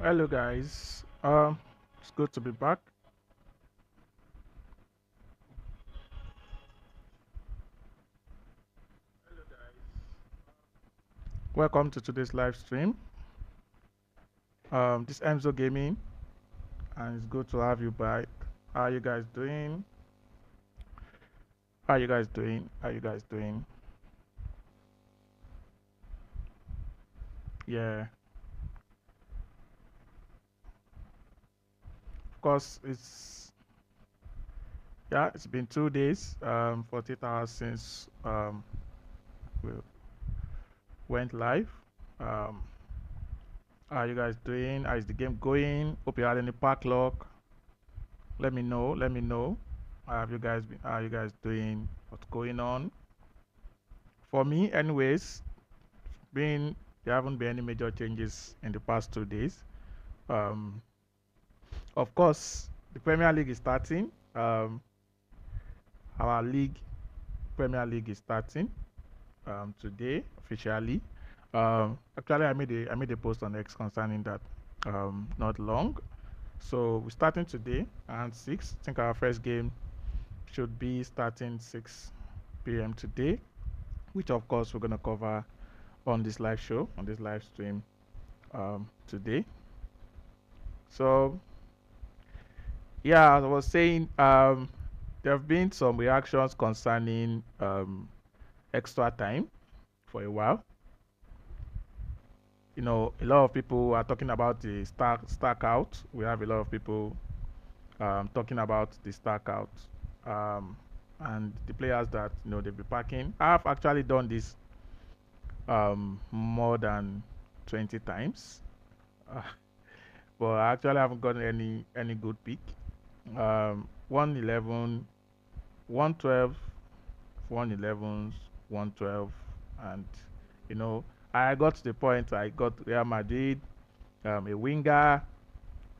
Hello guys. It's good to be back. Welcome to today's live stream. This Elmzogaming, and it's good to have you back. How are you guys doing? How are you guys doing? How are you guys doing? Yeah, of course it's been 2 days, 48 hours since we went live. Um, how are you guys doing? How is the game going? Hope you had any pack luck. Let me know. Let me know. How are you guys doing? What's going on? For me, anyways, being there haven't been any major changes in the past 2 days. Um, of course, the Premier League is starting. Our league, Premier League, is starting today officially. Actually, I made a post on X concerning that not long. So we're starting today around 6. I think our first game should be starting 6 p.m. today, which of course we're gonna cover on this live show, on this live stream today. So yeah, as I was saying, there have been some reactions concerning extra time for a while. A lot of people are talking about the stack out. We have a lot of people talking about the stack out and the players that they'll be packing. I've actually done this more than 20 times, uh, but I actually haven't gotten any good pick. 111, 112, 111s, 112, and you know I got to the point I got Real Madrid, a winger.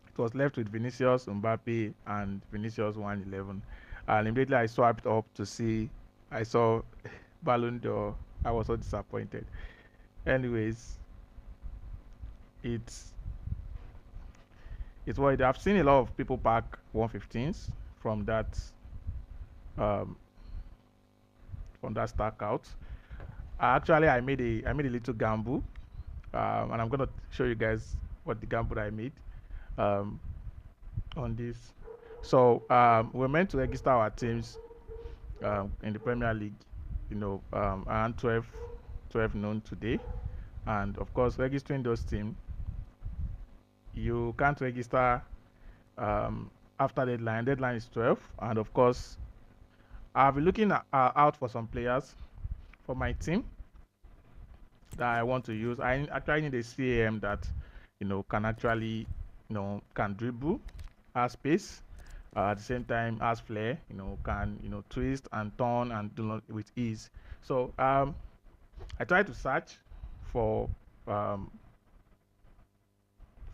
It was left with Vinicius, Mbappe, and Vinicius 111, and immediately I swapped up to see. I saw Ballon d'Or. I was so disappointed. Anyways, it's it's what I've seen a lot of people pack 115s from that um, from that stack out. Actually, I made a little gamble, and I'm gonna show you guys what the gamble I made um, on this. So we're meant to register our teams in the Premier League, around 12 noon today, and of course, registering those teams, you can't register um, after deadline. Deadline is 12, and of course, I'll be looking out for some players for my team that I want to use. I actually need a CAM that can actually can dribble, has space, at the same time has flair. Can twist and turn and do not with ease. So I try to search for um,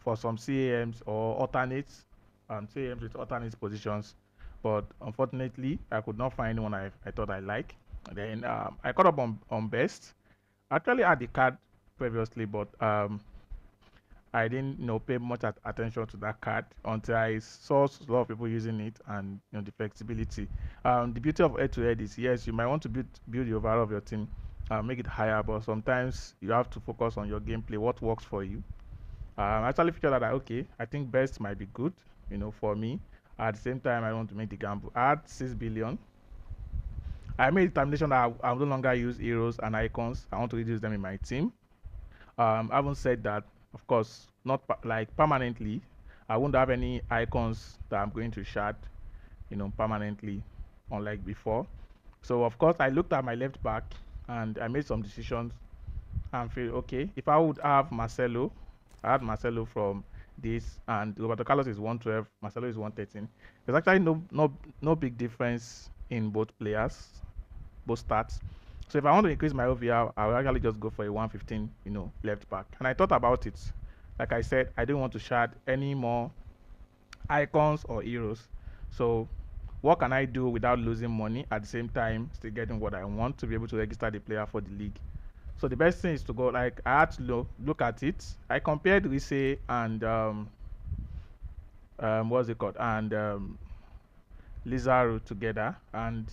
for some CAMs or alternates, CAMs with alternate positions. But unfortunately, I could not find one I thought I like. Then I caught up on best. Actually, I had the card previously, but I didn't pay much attention to that card until I saw a lot of people using it and the flexibility. The beauty of head to head is yes, you might want to build the overall of your team, make it higher, but sometimes you have to focus on your gameplay, what works for you. I actually figured out that okay, I think best might be good, for me. At the same time, I want to make the gamble. I had 6 billion. I made determination that I will no longer use heroes and icons. I want to reduce them in my team. I haven't said that, of course, not like permanently. I won't have any icons that I'm going to shard, permanently, unlike before. So of course, I looked at my left back and I made some decisions and feel okay. If I would have Marcelo, I had Marcelo from this, and Roberto Carlos is 112, Marcelo is 113. There's actually no big difference in both players, both stats. So if I want to increase my OVR, I will actually just go for a 115, left back. And I thought about it. Like I said, I didn't want to shard any more icons or heroes. So what can I do without losing money at the same time still getting what I want to be able to register the player for the league? So the best thing is to go, like, I had to look at it. I compared Rise and what's it called, and Lizaro together, and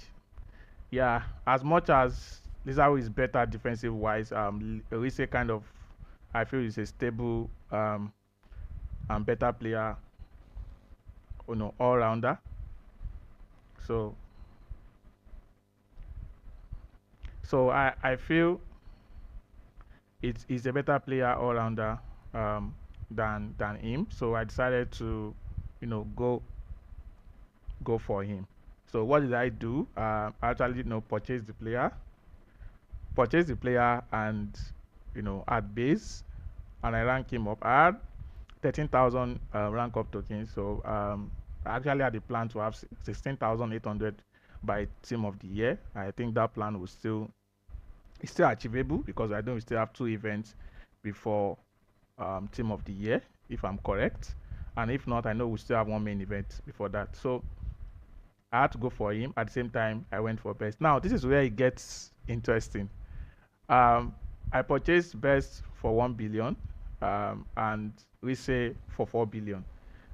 yeah, as much as Lizaro is better defensive wise, Rise kind of, I feel, is a stable and better player, all rounder. So I feel it's a better player all rounder um, than him. So I decided to, go for him. So what did I do? I actually, purchase the player, and at base, and I rank him up. I had 13,000 rank up tokens. So I actually had a plan to have 16,800 by team of the year. I think that plan was still, it's still achievable, because I know we still have 2 events before team of the year, if I'm correct. And if not, I know we still have one main event before that. So I had to go for him. At the same time, I went for best. Now, this is where it gets interesting. Um, I purchased best for 1 billion, and Rise for 4 billion.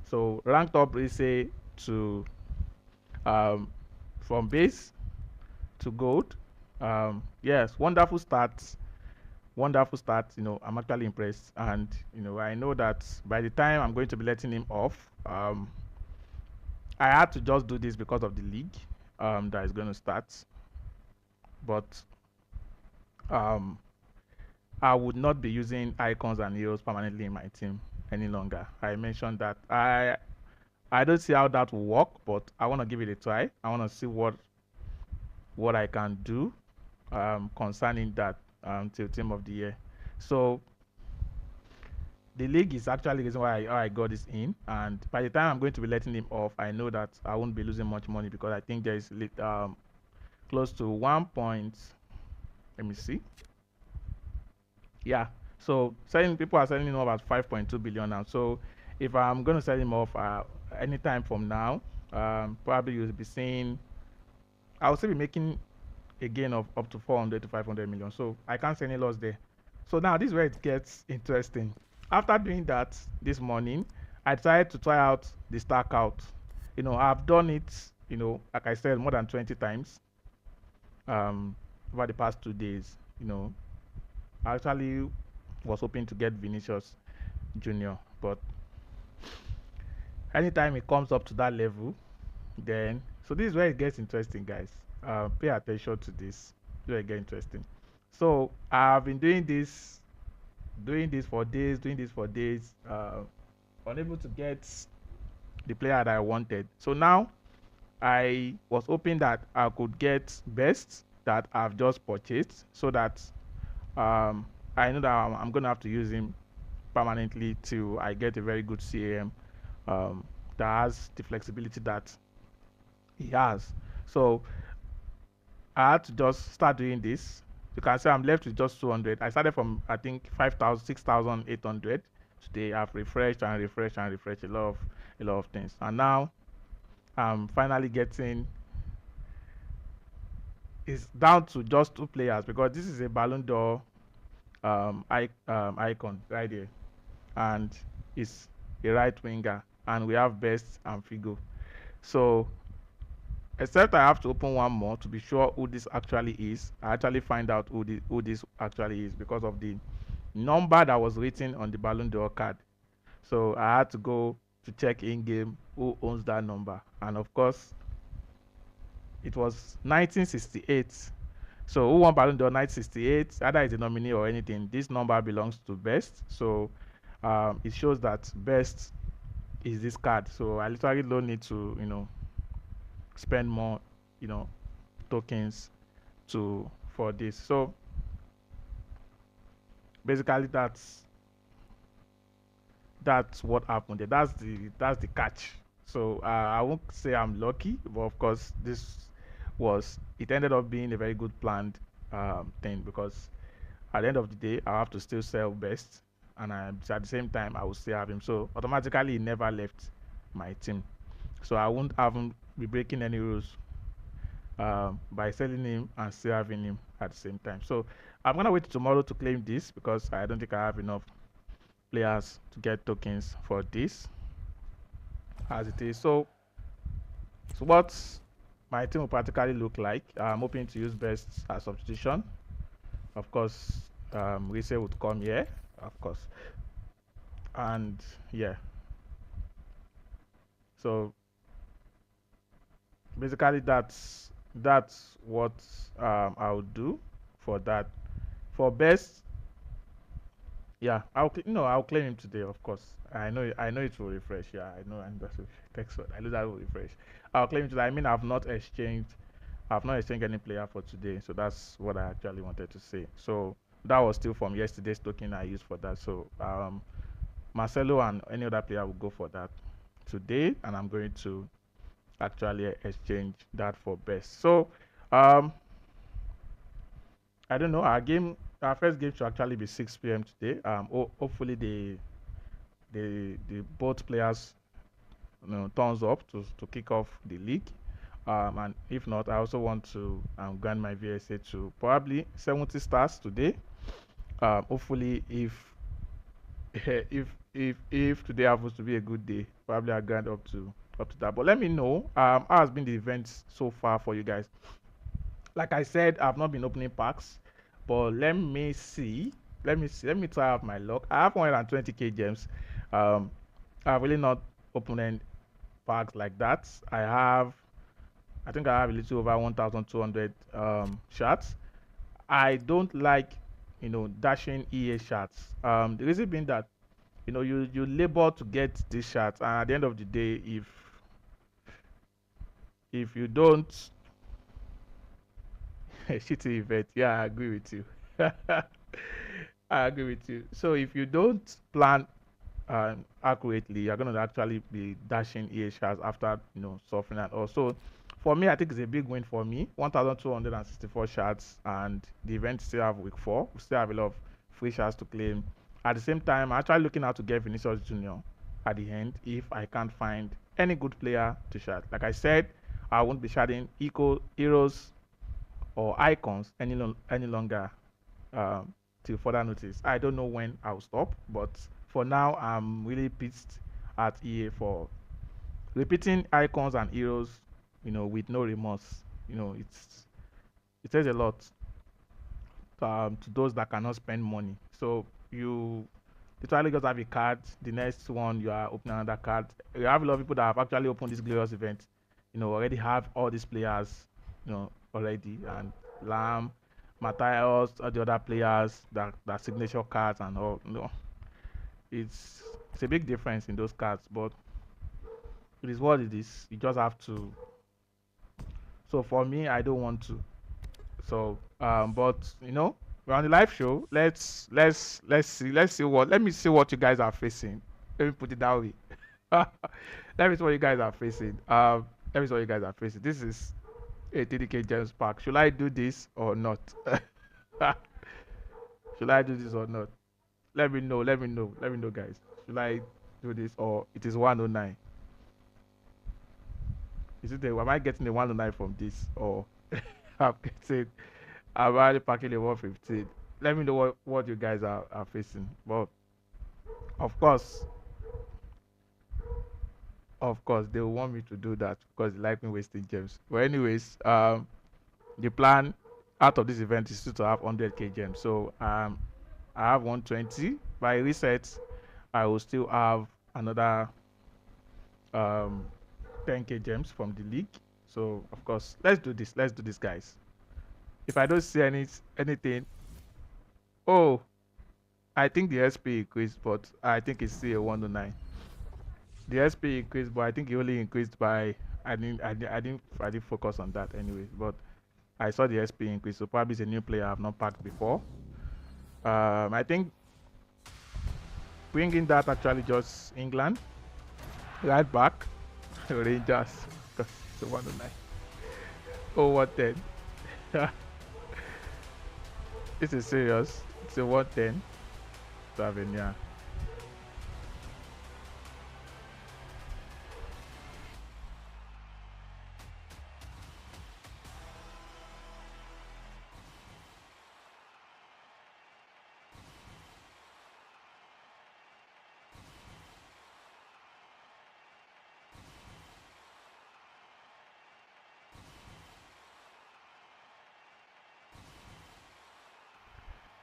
So ranked up Rise to um, from base to gold. Yes, wonderful stats. Wonderful start. I'm actually impressed, and I know that by the time I'm going to be letting him off, I had to just do this because of the league that is going to start. But um, I would not be using icons and heroes permanently in my team any longer. I mentioned that I don't see how that will work, but I want to give it a try. I want to see what I can do concerning that till team of the year. So the league is actually the reason why I got this in, and by the time I'm going to be letting him off, I know that I won't be losing much money, because I think there is close to 1 point. Let me see. Yeah, so selling people are selling him off at 5.2 billion now. So if I'm going to sell him off anytime from now, probably you'll be seeing, I'll still be making a gain of up to 400 to 500 million. So I can't see any loss there. So now this is where it gets interesting. After doing that this morning, I decided to try out the stack out. I've done it, like I said, more than 20 times over the past 2 days. I actually was hoping to get Vinicius Junior, but anytime it comes up to that level, then so this is where it gets interesting, guys. Pay attention to this. This is where it gets interesting. So I've been doing this for days, unable to get the player that I wanted. So now I was hoping that I could get best that I've just purchased, so that um, I know that I'm gonna have to use him permanently till I get a very good CAM that has the flexibility that he has. So I had to just start doing this. You can see I'm left with just 200. I started from, I think, 5,000, 6,800. Today I've refreshed and refreshed and refreshed a lot of things, and now I'm finally getting. It's down to just 2 players, because this is a Ballon d'Or icon right here, and it's a right winger, and we have Best and Figo. So except I have to open one more to be sure who this actually is. I actually find out who this actually is because of the number that was written on the Ballon d'Or card. So I had to go to check in game who owns that number, and of course it was 1968. So who won Ballon d'Or 1968? Either is a nominee or anything. This number belongs to Best. So it shows that Best is this card. So I literally don't need to spend more you know tokens to for this. So basically that's what happened there. That's the catch. So I won't say I'm lucky, but of course this was it ended up being a very good planned thing, because at the end of the day I have to still sell Best, and at the same time I will still have him. So automatically he never left my team. So I won't have him be breaking any rules by selling him and still having him at the same time. So I'm gonna wait tomorrow to claim this because I don't think I have enough players to get tokens for this as it is. So what my team will practically look like. I'm hoping to use best as substitution. Of course, Rise would come here, of course, and yeah. So basically, that's what I'll do for that. For best, yeah, I'll claim him today, of course. I know it will refresh. Yeah, and that's text word. I know that will refresh. I'll claim it today. I mean, I've not exchanged any player for today, so that's what I actually wanted to say. So that was still from yesterday's token I used for that. So Marcelo and any other player will go for that today, and I'm going to actually exchange that for best. So um, I don't know. Our first game should actually be 6 p.m. today. Hopefully the both players turns up to kick off the league. And if not, I also want to grant my VSA to probably 70 stars today. Hopefully, if if today happens to be a good day, probably I'll grant up to that. But let me know how has been the events so far for you guys. Like I said, I've not been opening packs, but let me see. Let me try out my luck. I have 120k gems. Um, I've really not opened any packs like that. I think I have a little over 1,200 shots. I don't like, dashing EA shots. The reason being that, you labor to get these shots, and at the end of the day, if you don't shitty event, yeah, I agree with you. I agree with you. So if you don't plan accurately, you're going to actually be dashing EA shots after suffering. And also, for me, I think it's a big win for me. 1,264 shots, and the event still have week 4. We still have a lot of free shots to claim. At the same time, I'm actually looking out to get Vinicius Junior at the end if I can't find any good player to shot. Like I said, I won't be shouting eco heroes or icons any longer till further notice. I don't know when I'll stop, but for now, I'm really pissed at EA for repeating icons and heroes, with no remorse. It says a lot to those that cannot spend money. So you literally just have a card. The next one you are opening another card. You have a lot of people that have actually opened this glorious event. Already have all these players, already, and Lamb, Matthias, all the other players that signature cards and all. It's a big difference in those cards, but it is what it is. You just have to. So for me, I don't want to. So but we're on the live show. Let me see what you guys are facing. Let me put it that way. Let me see what you guys are facing. Let me see what you guys are facing. This is a TDK Gems pack. Should I do this or not? Should I do this or not? Let me know. Let me know. Let me know, guys. Should I do this or it is 109? Am I getting the 109 from this or I'm getting I'm already packing the 115? Let me know what you guys are facing. But of course, they will want me to do that because they like me wasting gems. But anyways, the plan out of this event is still to have 100k gems. So I have 120. By reset, I will still have another 10k gems from the league. So of course, let's do this. Let's do this, guys. If I don't see anything, oh, I think the SP increased, but I think it's still a 109. The SP increased, but I think it only increased by I didn't focus on that anyways. But I saw the SP increase, so probably it's a new player I've not packed before. I think bringing that actually just England right back Rangers because it's a 109. Oh, what then? This is serious. It's a 110. Tavernier.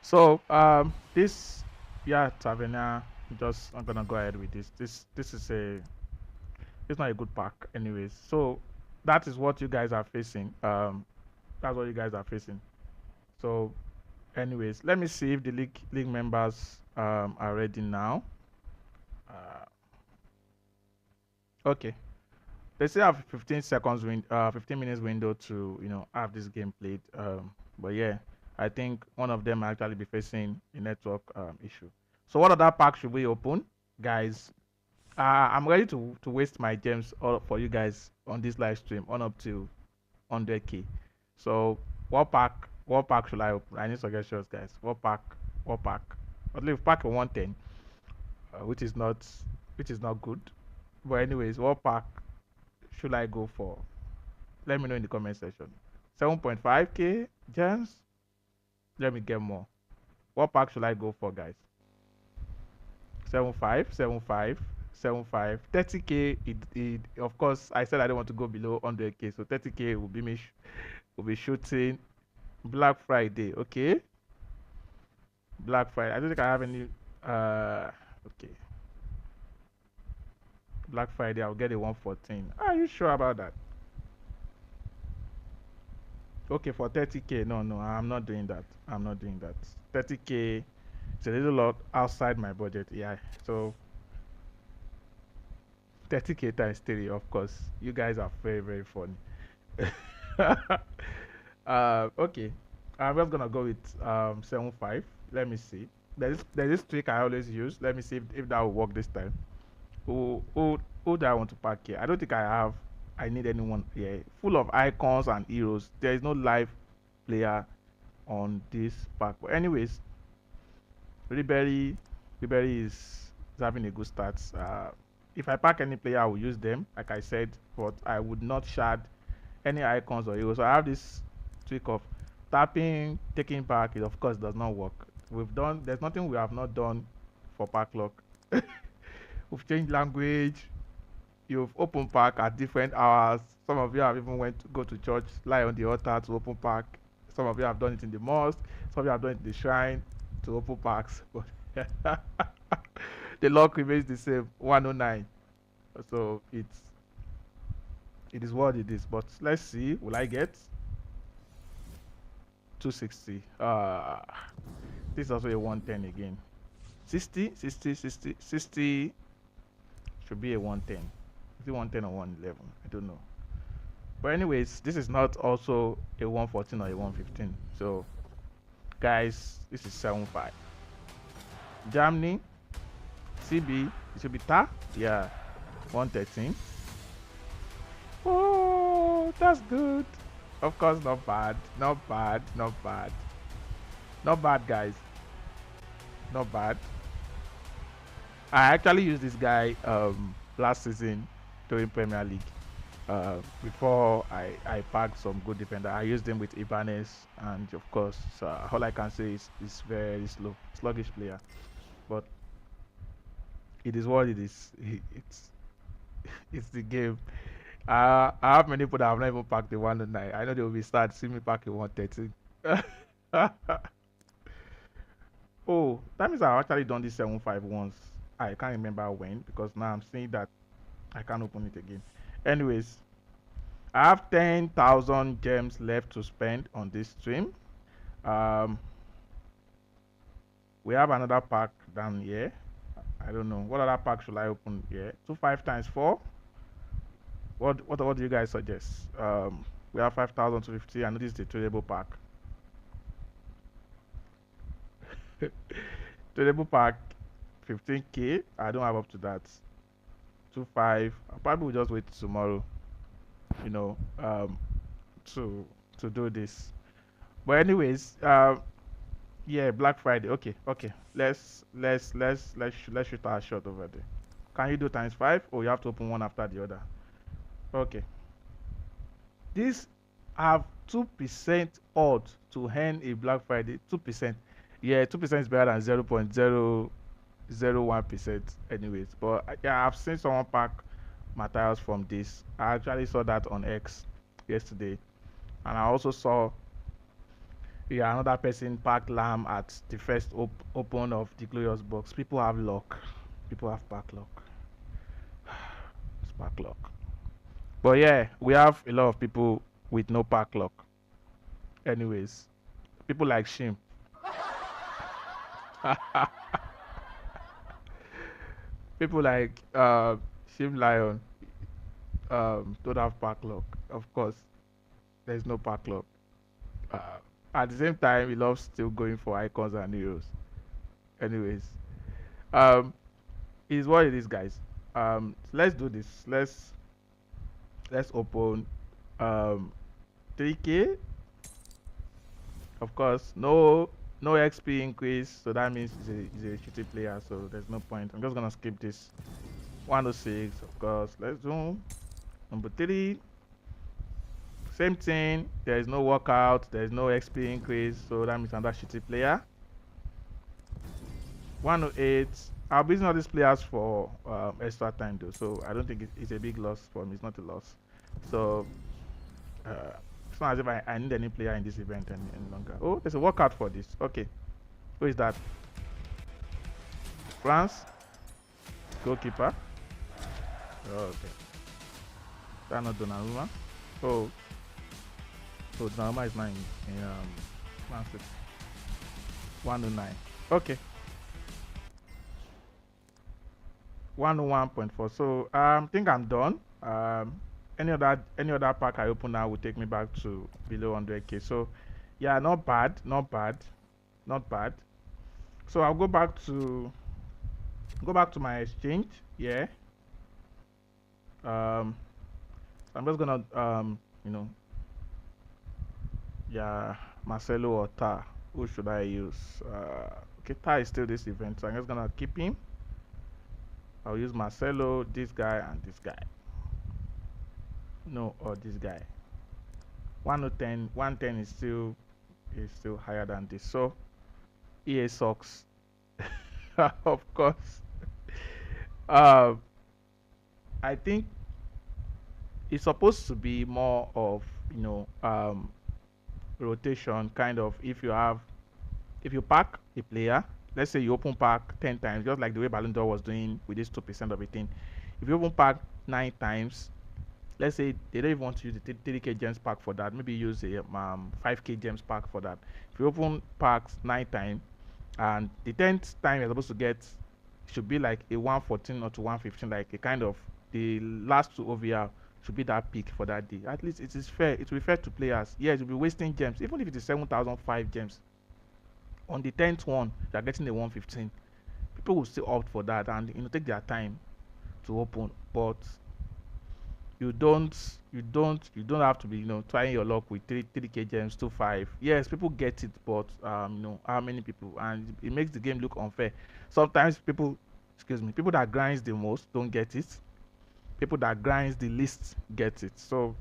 So this, yeah, Taverna, just I'm gonna go ahead with this. This is a, it's not a good pack anyways. So that is what you guys are facing. That's what you guys are facing. So anyways, let me see if the league members are ready now. Uh, okay. They still have 15 seconds 15 minutes window to, have this game played. But yeah, I think one of them might actually be facing a network issue. So what other pack should we open, guys? I'm ready to waste my gems all for you guys on this live stream on up to 100k. So what pack should I open? I need suggestions, guys. What pack? At least pack a 110, which is not good. But anyways, what pack should I go for? Let me know in the comment section. 7.5k gems. Let me get more. What pack should I go for, guys? 75, 75, 75, 30k. Of course, I said I don't want to go below 100k, so 30k will be will be shooting. Black Friday, okay. Black Friday. I don't think I have any. Okay. Black Friday, I'll get a 114. Are you sure about that? Okay, for 30k. No, no, I'm not doing that. I'm not doing that. 30k. It's a little lot outside my budget. Yeah. So 30k times three, of course. You guys are very, very funny. Okay. I'm just gonna go with 7.5. Let me see. There's this trick I always use. Let me see if that will work this time. Who do I want to pack here? I don't think I need anyone here. Full of icons and heroes. There is no live player on this pack. But anyways, Ribery, Ribery is having a good start. If I pack any player, I will use them, like I said, but I would not shard any icons or heroes. So I have this trick of tapping, taking back. It of course does not work. There's nothing we have not done for pack lock. We've changed language. You've opened pack at different hours. Some of you have even went to go to church, lie on the altar to open pack. Some of you have done it in the mosque. Some of you have done it in the shrine to open packs. But the lock remains the same, 109. So it is what it is. But let's see, will I get 260? This is also a 110 again. 60, 60, 60, 60 should be a 110. Is it 110 or 111? I don't know. But anyways, this is not also a 114 or a 115. So guys, this is 75. Germany, CB, it should be TAR. Yeah, 113. Oh, that's good. Of course, not bad. Not bad. Not bad. Not bad, guys. Not bad. I actually used this guy last season during Premier League. Before I packed some good defender, I used him with Ibanez, and of course, all I can say is very sluggish player. But it is what it is. It's the game. I have many people that have not even packed the 109. I know they will be sad to see me pack a 113. Oh, that means I've actually done this 7.5 once. I can't remember when because now I'm seeing that I can't open it again. Anyways, I have 10,000 gems left to spend on this stream. Um, we have another pack down here. I don't know what other pack should I open here. 5 times 4. What do you guys suggest? We have 5,250. I know this is the tradable pack. Tradable pack 15k. I don't have up to that. 2.5. I probably will just wait tomorrow. You know, to do this. But anyways, yeah, Black Friday. Okay, okay. Let's shoot our shot over there. Can you do times 5, or you have to open one after the other? Okay. These have 2% odds to earn a Black Friday. 2%. Yeah, 2% is better than 0.001%. Anyways, but yeah, I've seen someone pack materials from this. I actually saw that on X yesterday, and I also saw Yeah, another person packed lamb at the first open of the glorious box. People have luck. People have pack luck. It's pack luck. But yeah, we have a lot of people with no pack luck. Anyways, people like Shim. People like Shim Lion don't have pack luck. Of course, there's no pack luck. Uh, at the same time, he loves still going for icons and heroes. Anyways, um, is what it is, guys. Let's do this. Let's open 3K. Of course, no XP increase, so that means he's a shitty player. So there's no point. I'm just gonna skip this. 106, of course. Let's do number 3. Same thing. There is no workout. There is no XP increase, so that means another shitty player. 108. I'll be using all these players for extra time though, so I don't think it's a big loss for me. It's not a loss. So it's not as if I need any player in this event any longer. Oh, there's a workout for this. Okay. Who is that? France? Goalkeeper? Oh, okay. That's not Donnarumma. Oh, so Donnarumma is not in Man City. 109. Okay. 101.4. So I think I'm done. Any other pack I open now will take me back to below 100k. So yeah, not bad, not bad, not bad. So I'll go back to my exchange. Yeah. Um, I'm just gonna you know, yeah, Marcelo or Ta. Who should I use? Okay, Ta is still this event, so I'm just gonna keep him. I'll use Marcelo, this guy, and this guy. No, or this guy. 110, 110 is still higher than this. So EA sucks, of course. Uh, I think it's supposed to be more of rotation kind of. If you pack a player, let's say you open pack 10 times, just like the way Ballon d'Or was doing with this 2% of a thing. If you open pack 9 times, let's say they don't even want to use the 3k gems pack for that, maybe use a 5k gems pack for that. If you open packs 9 times, and the 10th time you're supposed to get should be like a 114 or to 115, like a kind of the last two OVR should be that peak for that day. At least it is fair. It will be fair to players. Yeah, it will be wasting gems, even if it is 7,005 gems. On the 10th one, they're getting a 115. People will still opt for that and take their time to open. But you don't have to be trying your luck with 3k gems 2 5. Yes, people get it, but how many people? And it makes the game look unfair. Sometimes people, excuse me, people that grinds the most don't get it. People that grinds the least get it. So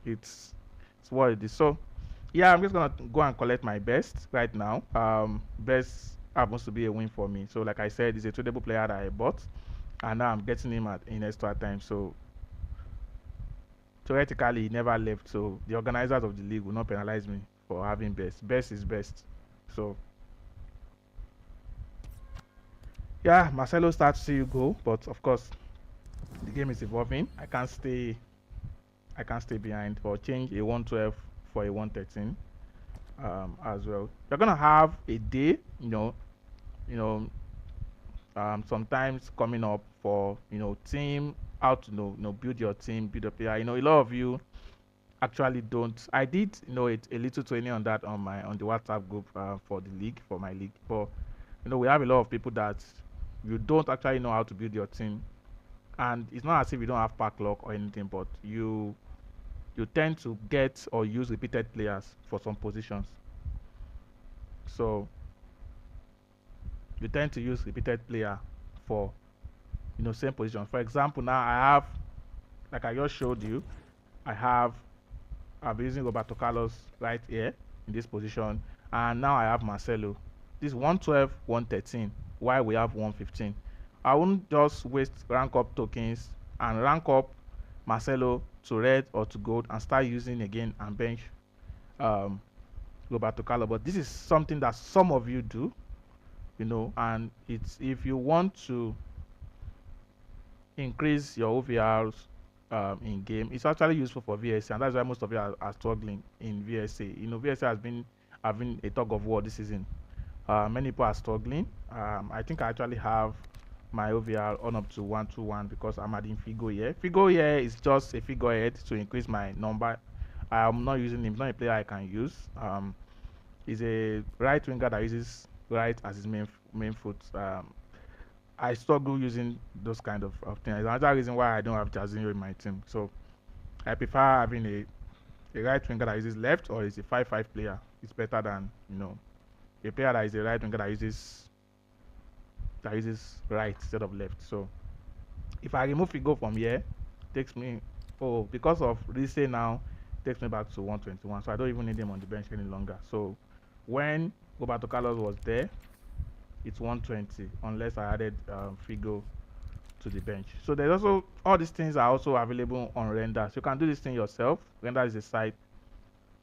it's what it is. So yeah, I'm just gonna go and collect my best right now. Best happens to be a win for me. So like I said, he's a tradable player that I bought, and now I'm getting him in extra time. So theoretically, he never left. So the organizers of the league will not penalize me for having best. Best is best. So yeah, Marcelo starts to see you go, but of course the game is evolving. I can't stay behind or change a 112 for a 113 as well. You're gonna have a day, you know, sometimes coming up for team, how to build your team, build a player. A lot of you actually don't. I did it a little training on that on the WhatsApp group for the league, for my league. But we have a lot of people that you don't actually know how to build your team, and it's not as if you don't have pack luck or anything, but you tend to get or use repeated players for some positions. So you tend to use repeated player for same position. For example, now I have, like I just showed you, I have I've been using Roberto Carlos right here in this position, and now I have Marcelo. This 112, 113. Why we have 115? I won't just waste rank up tokens and rank up Marcelo to red or to gold and start using again and bench um Roberto Carlos, but this is something that some of you do, and it's if you want to increase your OVRs in game, it's actually useful for VSA, and that's why most of you are struggling in VSA. VSA has been having a tug of war this season. Many people are struggling. I think I actually have my OVR on up to 121 because I'm adding Figo here. Figo here is just a figurehead to increase my number. I'm not using him. He's not a player I can use. He's a right winger that uses right as his main foot. I struggle using those kind of things. Another reason why I don't have Jazinho in my team. So I prefer having a right winger that uses left, or is a 5-5 player. It's better than a player that is a right winger that uses right instead of left. So if I remove Figo from here, it takes me because of Rise now, takes me back to 121. So I don't even need him on the bench any longer. So when Roberto Carlos was there, it's 120 unless I added Figo to the bench. So there's also all these things are also available on Render. So you can do this thing yourself. Render is a site.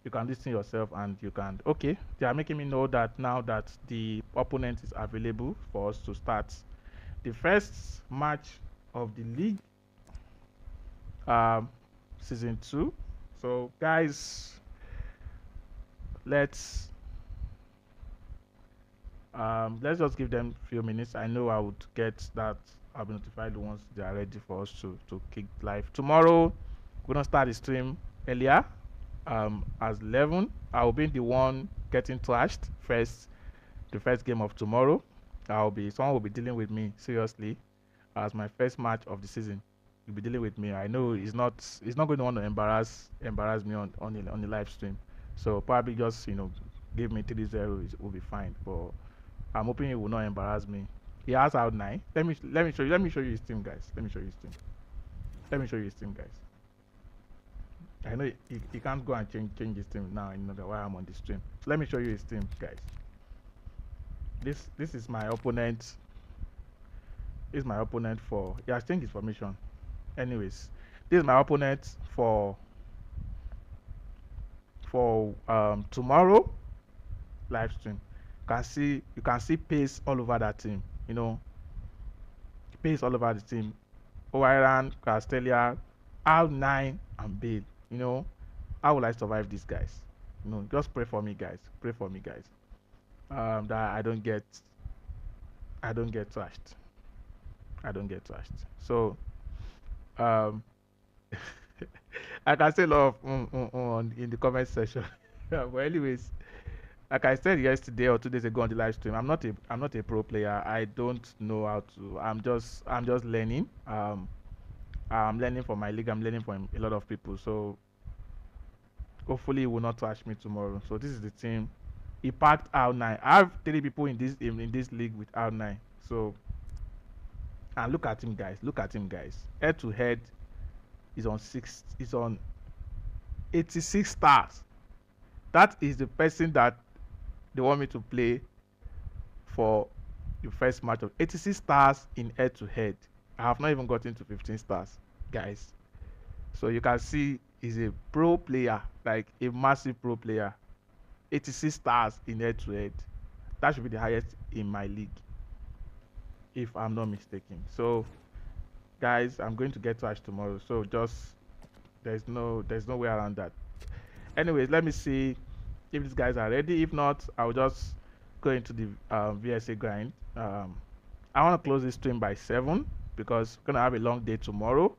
You can do this thing yourself, and you can they are making me know that now that the opponent is available for us to start the first match of the league, season 2. So guys, let's just give them a few minutes. I know I would get that. I'll be notified once they are ready for us to kick live. Tomorrow we're gonna start the stream earlier, as 11. I'll be the one getting trashed first, the first game of tomorrow. Someone will be dealing with me seriously as my first match of the season. He'll be dealing with me. I know he's not going to want to embarrass me on the live stream. So probably just give me 3-0, it will be fine. But I'm hoping he will not embarrass me. He has out 9. Let me show you. Let me show you his team, guys. Let me show you his team, guys. I know he can't go and change his team now. While I'm on the stream. So let me show you his team, guys. This is my opponent. This is my opponent for. He has changed his formation. Anyways, this is my opponent for tomorrow live stream. You can see pace all over that team. Pace all over the team. Oiran, Castelia, R9, and Bale. How will I survive these guys? Just pray for me, guys. Pray for me, guys. That I don't get trashed. So, I can say a lot of in the comment section. But anyways, like I said yesterday or 2 days ago on the live stream, I'm not a pro player. I don't know how to. I'm just learning. I'm learning from my league. I'm learning from a lot of people. So hopefully he will not trash me tomorrow. So this is the team. He packed R9. I have 3 people in this league with R9. So, and look at him, guys. Head to head is on 86 stars. That is the person that they want me to play for the first match of 86 stars in head to head. I have not even gotten to 15 stars, guys. So you can see he's a pro player, like a massive pro player. 86 stars in head to head. That should be the highest in my league, if I'm not mistaken. So guys, I'm going to get trashed tomorrow. So just there's no way around that. Anyways, let me see if these guys are ready. If not, I'll just go into the VSA grind. I want to close this stream by 7 because we're gonna have a long day tomorrow.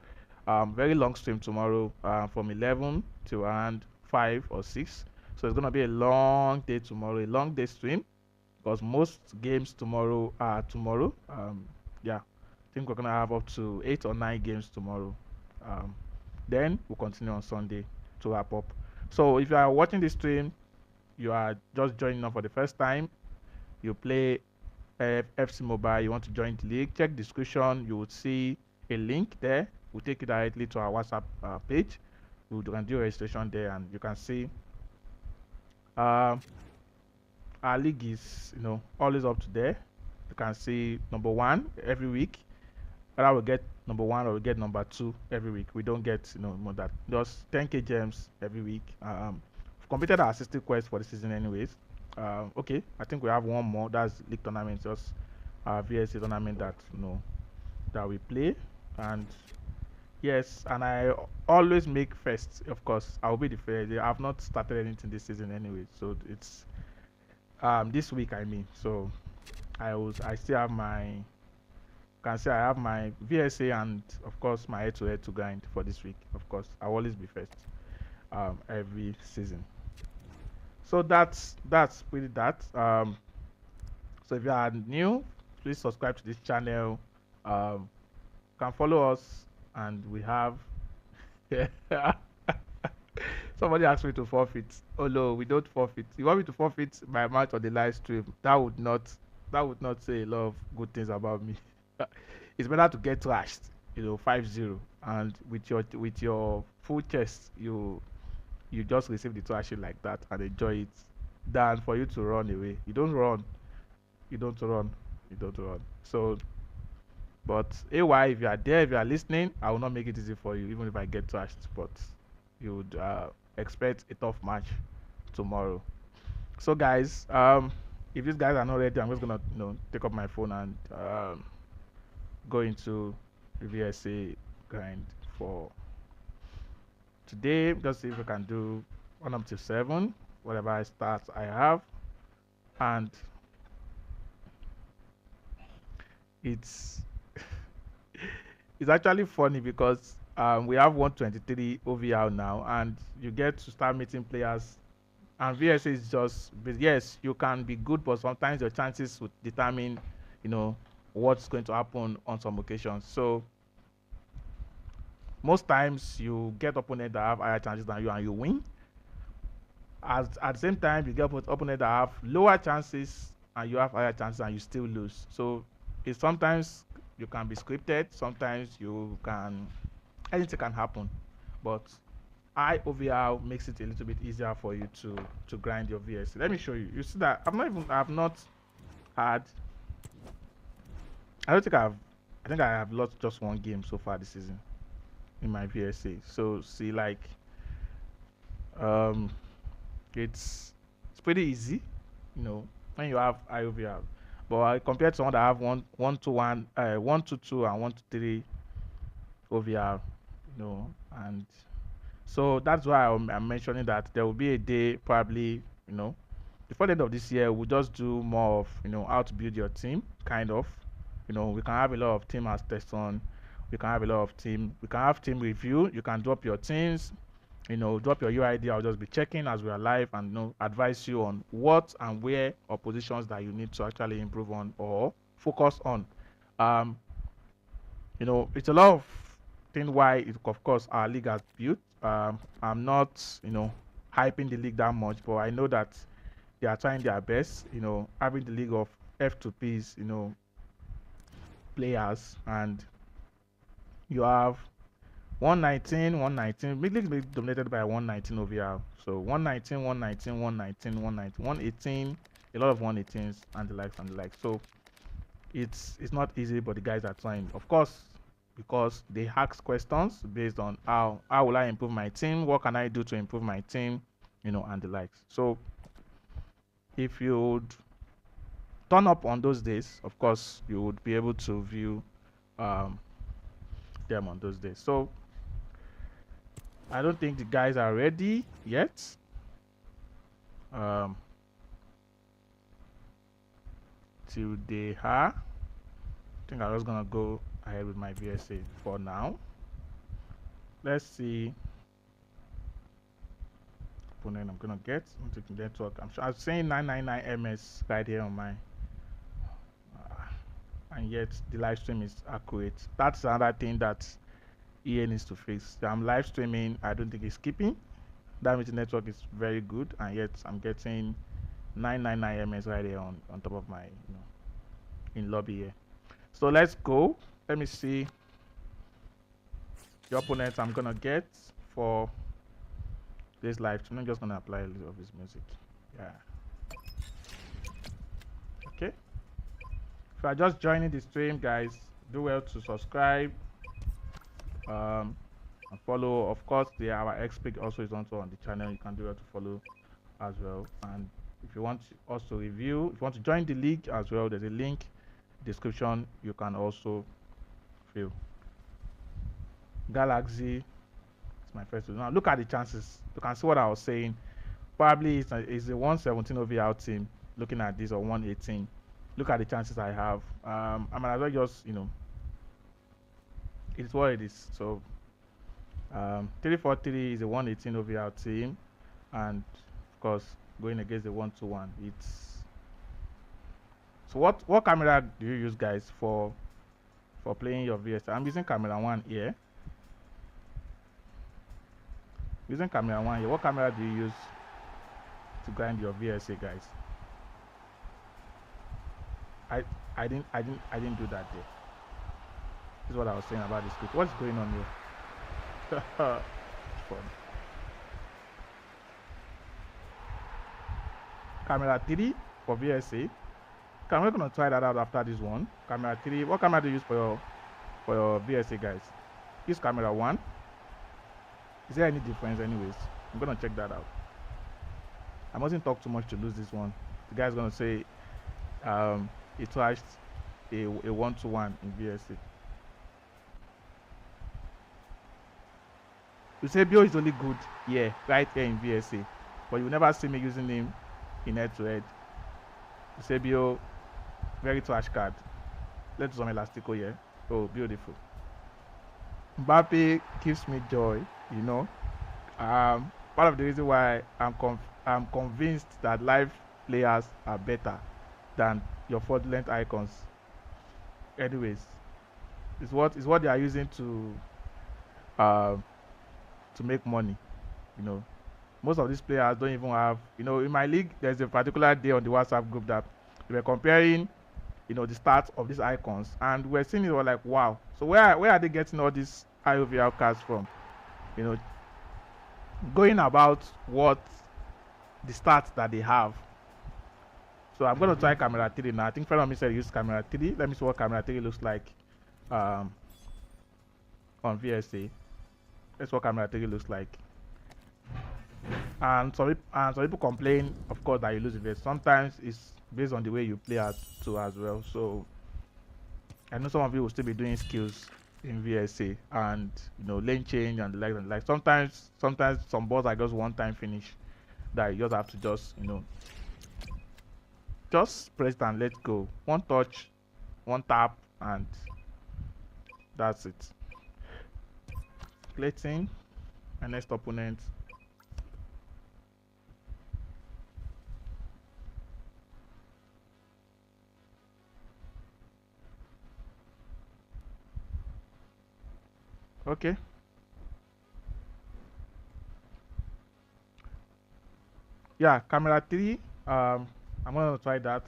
Very long stream tomorrow, from 11 to around 5 or 6. So it's gonna be a long day tomorrow, a long day stream, because most games tomorrow are tomorrow. Yeah, I think we're gonna have up to 8 or 9 games tomorrow. Then we'll continue on Sunday to wrap up. So if you are watching this stream, you are just joining us for the first time, you play FC Mobile, you want to join the league, check description. You will see a link there. We'll take you directly to our WhatsApp page. You can do registration there, and you can see our league is always up to there. You can see number 1 every week. Whether we get number 1 or we get number 2 every week, we don't get more than just 10k gems every week. Of completed our 60 quest for the season anyways. Okay, I think we have one more. That's league tournament, just VSA tournament that that we play. And yes, and I always make first. Of course, I'll be the first. I have not started anything this season anyway, so it's this week I mean. So I still have my, can say I have my VSA and of course my H2H to grind for this week. Of course, I'll always be first every season. So that's really that. So if you are new, please subscribe to this channel. Um, can follow us, and we have somebody asked me to forfeit. Oh no, we don't forfeit. You want me to forfeit my match on the live stream? That would not say a lot of good things about me. It's better to get trashed, 5-0, and with your full chest, you just receive the trashing like that and enjoy it, than for you to run away. You don't run. You don't run. You don't run. So, but AY, if you are there, if you are listening, I will not make it easy for you, even if I get trashed. But you would expect a tough match tomorrow. So, guys, if these guys are not ready, I'm just gonna take up my phone and go into the VSA grind for today. Just see if we can do 1 up to 7, whatever stats I have, and it's it's actually funny because we have 123 OVR now, and you get to start meeting players. And VSA is just, but yes, you can be good, but sometimes your chances would determine, what's going to happen on some occasions. So most times you get opponents that have higher chances than you and you win. As at the same time, you get opponents that have lower chances and you have higher chances and you still lose. So it's sometimes you can be scripted, sometimes you can, anything can happen. But high OVR makes it a little bit easier for you to grind your VSA. Let me show you. You see that I've not had, I think I have lost just one game so far this season in my VSA. So see, like, um it's pretty easy, when you have IOVR. But compared to someone that have 1-1, 1-2, and 1-3 OVR, and so that's why I'm mentioning that there will be a day probably, before the end of this year, we'll just do more of, how to build your team, kind of. We can have a lot of team as test on. We can have a lot of team. We can have team review. You can drop your teams, drop your UID. I'll just be checking as we are live and advise you on what and where or positions that you need to actually improve on or focus on. Um, it's a lot of thing why of course our league has built. I'm not, hyping the league that much, but I know that they are trying their best, having the league of F2Ps, players, and you have 119, league is dominated by 119 OVR. So 119, 119, 119, 119, 118, a lot of 118s and the likes and the likes. So it's not easy, but the guys are trying, of course, because they ask questions based on how will I improve my team, what can I do to improve my team, and the likes. So if you would turn up on those days, of course you would be able to view them on those days. So I don't think the guys are ready yet. Till they are, I think I'm just gonna go ahead with my VSA for now. Let's see opponent I'm gonna get. I'm taking network. I'm saying 999 ms right here on my and yet the live stream is accurate. That's another thing that EA needs to fix. I'm live streaming, I don't think it's keeping. That means the network is very good, and yet I'm getting 999 ms right here on top of my in lobby here. So let's go. Let me see the opponents I'm gonna get for this live stream. I'm just gonna apply a little of this music. Yeah. Okay. If you are just joining the stream, guys, do well to subscribe and follow. Of course, our XP also is also on the channel. You can do well to follow as well. And if you want to also review, if you want to join the league as well, there's a link description. You can also fill. Galaxy is my first one. Now look at the chances. You can see what I was saying. Probably it's a 117 OVR team. Looking at this, or 118. Look at the chances I have. I might as well just, it's what it is. So 343 is a 118 OVR team, and of course going against the 121. It's so what camera do you use, guys, for playing your VSA? I'm using camera one here. Using camera one here. What camera do you use to grind your VSA, guys? I didn't do that there. This is what I was saying about this script. What's going on here? Fun. Camera 3 for VSA. We're gonna try that out after this one. Camera 3. What camera do you use for your VSA, guys? Use camera 1. Is there any difference? Anyways, I'm gonna check that out. I mustn't talk too much to lose this one. The guy's gonna say it trashed a 1-to-1 in VSA. Eusebio is only good here, right here in VSA, but you will never see me using him in head-to-head. Eusebio, very trash card. Let's do some elastico here. Oh, beautiful. Mbappe gives me joy, Part of the reason why I'm convinced that live players are better than your fraudulent icons. Anyways, it's what they are using to make money. Most of these players don't even have. In my league, there's a particular day on the WhatsApp group that they were comparing, the stats of these icons, and we're seeing it. We're like, wow. So where are they getting all these high OVR cards from? Going about what the stats that they have. So I'm going to try camera 3 now. I think friend of me said use camera 3. Let me see what camera 3 looks like on VSA. That's what camera 3 looks like. And some people complain, of course, that you lose it. Sometimes it's based on the way you play as well. So I know some of you will still be doing skills in VSA and lane change and the like and the like. Sometimes some balls are just one-time finish that you just have to just press it and let go. One touch, one tap, and that's it. Plating my next opponent. Okay. Yeah, camera 3. I'm gonna try that.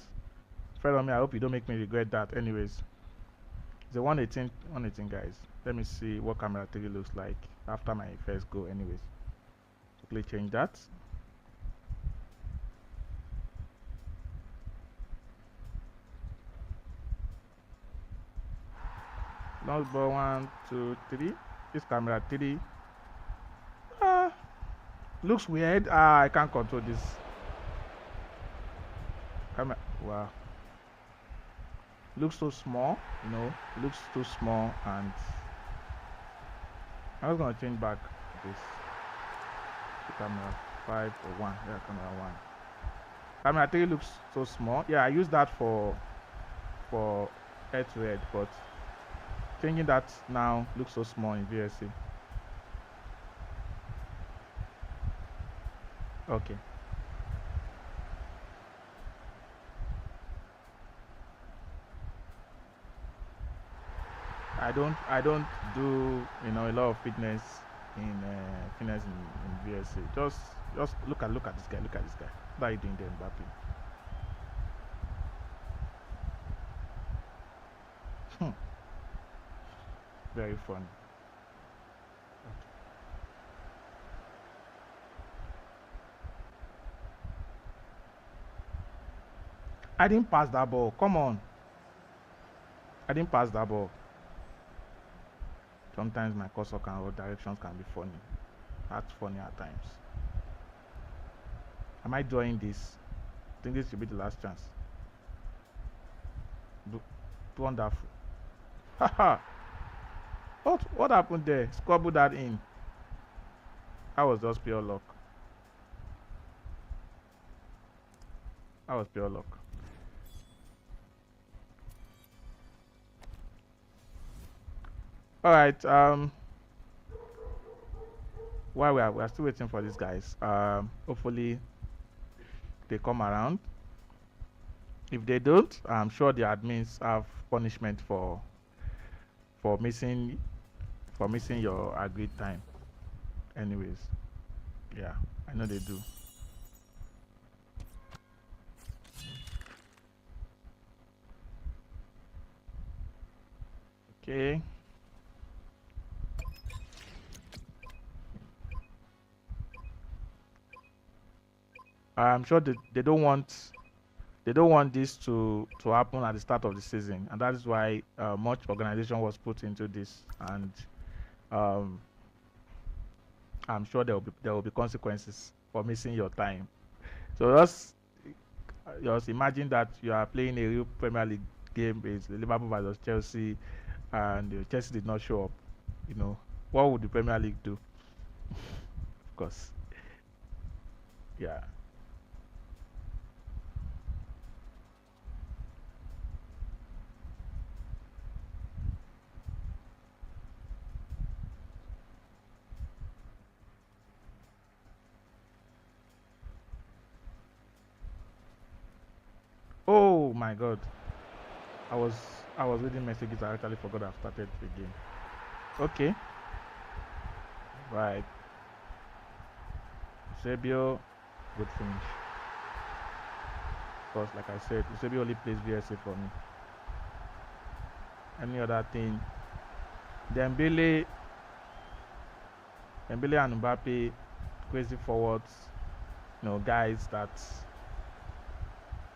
Friend on me, I hope you don't make me regret that. Anyways, it's a 118, guys. Let me see what camera 3 looks like after my first go. Anyways, quickly change that. Number 1, 2, 3. This camera 3. Looks weird. I can't control this camera. Wow. Looks so small, looks too small, and I'm just gonna change back this to camera 5 or 1. Yeah, camera 1. Camera 3 looks so small. Yeah, I use that for head-to-head, but changing that now looks so small in VSA. Okay. I don't do a lot of fitness in VSA. Just look at this guy. Look at this guy. What are you doing there, Mbappe? Very funny. I didn't pass that ball. Come on. I didn't pass that ball. Sometimes my cursor or directions can be funny. That's funny at times. Am I drawing this? I think this should be the last chance. Wonderful. Haha. What happened there? Squabble that in. That was just pure luck. That was pure luck. All right. While we are still waiting for these guys. Hopefully they come around. If they don't, I'm sure the admins have punishment for missing your agreed time. Anyways, yeah, I know they do. Okay. I'm sure they don't want this to happen at the start of the season, and that is why much organization was put into this, and um, I'm sure there will be consequences for missing your time. So just imagine that you are playing a real Premier League game, it's Liverpool versus Chelsea, and Chelsea did not show up. You know, what would the Premier League do? Of course, yeah. Oh my God, I was I was reading messages. I actually forgot I've started the game. Okay, right. Eusebio, good finish. Because like I said, Eusebio only plays VSA for me. Any other thing, Dembele, Dembele and Mbappe, crazy forwards. Guys that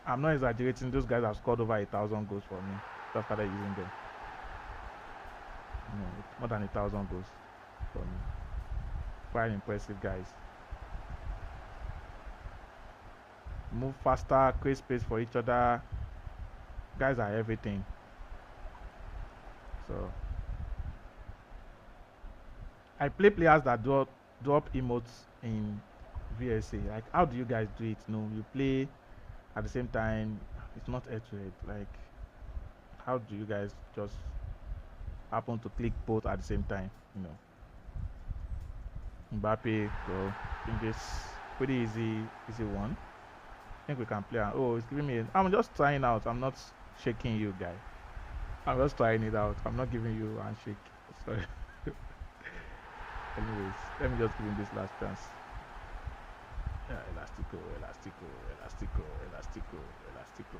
I'm not exaggerating. Those guys have scored over 1,000 goals for me. Just started using them. More than 1,000 goals for me. Quite impressive guys. Move faster, create space for each other. Guys are everything. So I play players that drop emotes in VSA. Like, how do you guys do it? You play at the same time. It's not head to head. Like, how do you guys just happen to click both at the same time? Mbappe, go. I think it's pretty easy one. I think we can play. Oh, it's giving me. I'm just trying out. I'm not shaking you, guy. I'm just trying it out. I'm not giving you a handshake. Sorry. Anyways, let me just give him this last chance. Yeah, elastico, elastico, elastico, elastico, elastico.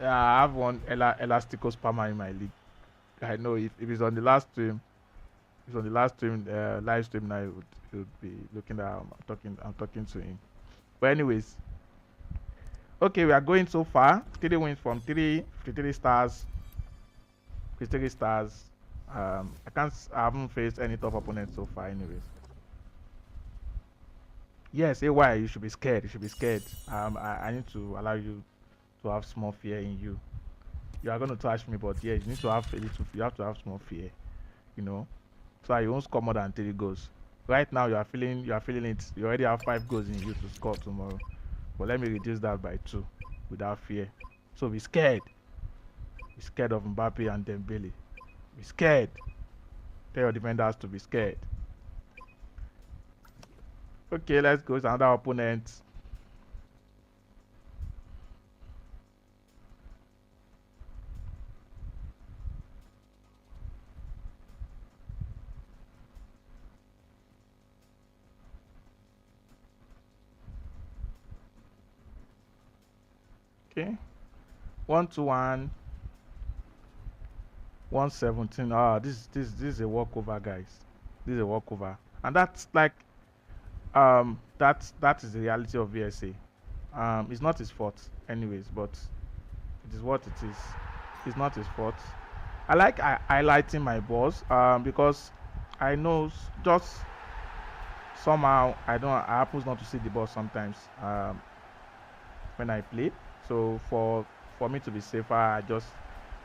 Yeah, I have one elastico spammer in my league. I know if it's on the last stream, it's on the last stream, live stream now. It would be looking at I'm talking to him. But anyways, okay, we are going so far. 3 wins from 53 stars. 53 stars. I haven't faced any tough opponents so far. Anyways, yes, AY, you should be scared. You should be scared. I need to allow you to have small fear in you. You are going to trash me, but yeah, you need to have a little. You have to have small fear. You know, so you won't score more than 3 goals. Right now, you are feeling it. You already have 5 goals in you to score tomorrow. But let me reduce that by 2 without fear. So be scared. Be scared of Mbappe and Dembele. Be scared. Tell your defenders to be scared. Okay, let's go to another opponent. Okay. 1-1. 117. This is a walkover, guys. This is a walkover. And that's like that is the reality of VSA. It's not his fault anyways, but it is what it is. It's not his fault. I highlighting my balls because I know just somehow I happen not to see the ball sometimes when I play. So for me to be safer, I just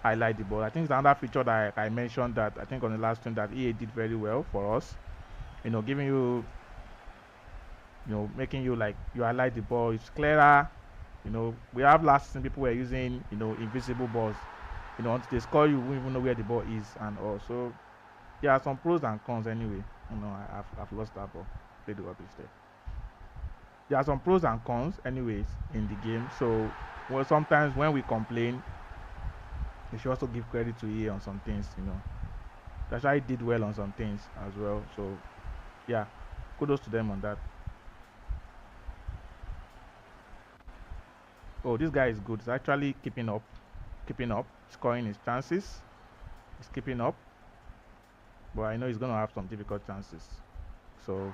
highlight the ball. I think it's another feature that I mentioned that I think on the last stream that EA did very well for us. Giving you, making you like you highlight the ball. It's clearer. We have last season people were using invisible balls. Until they score, you won't even know where the ball is, and also there are some pros and cons anyway. I've lost that ball. Play the rubbish there. There are some pros and cons anyways in the game. So sometimes when we complain, we should also give credit to EA on some things. That's why he did well on some things as well. So yeah, kudos to them on that. Oh, this guy is good. He's actually keeping up, scoring his chances. He's keeping up, but I know he's gonna have some difficult chances. So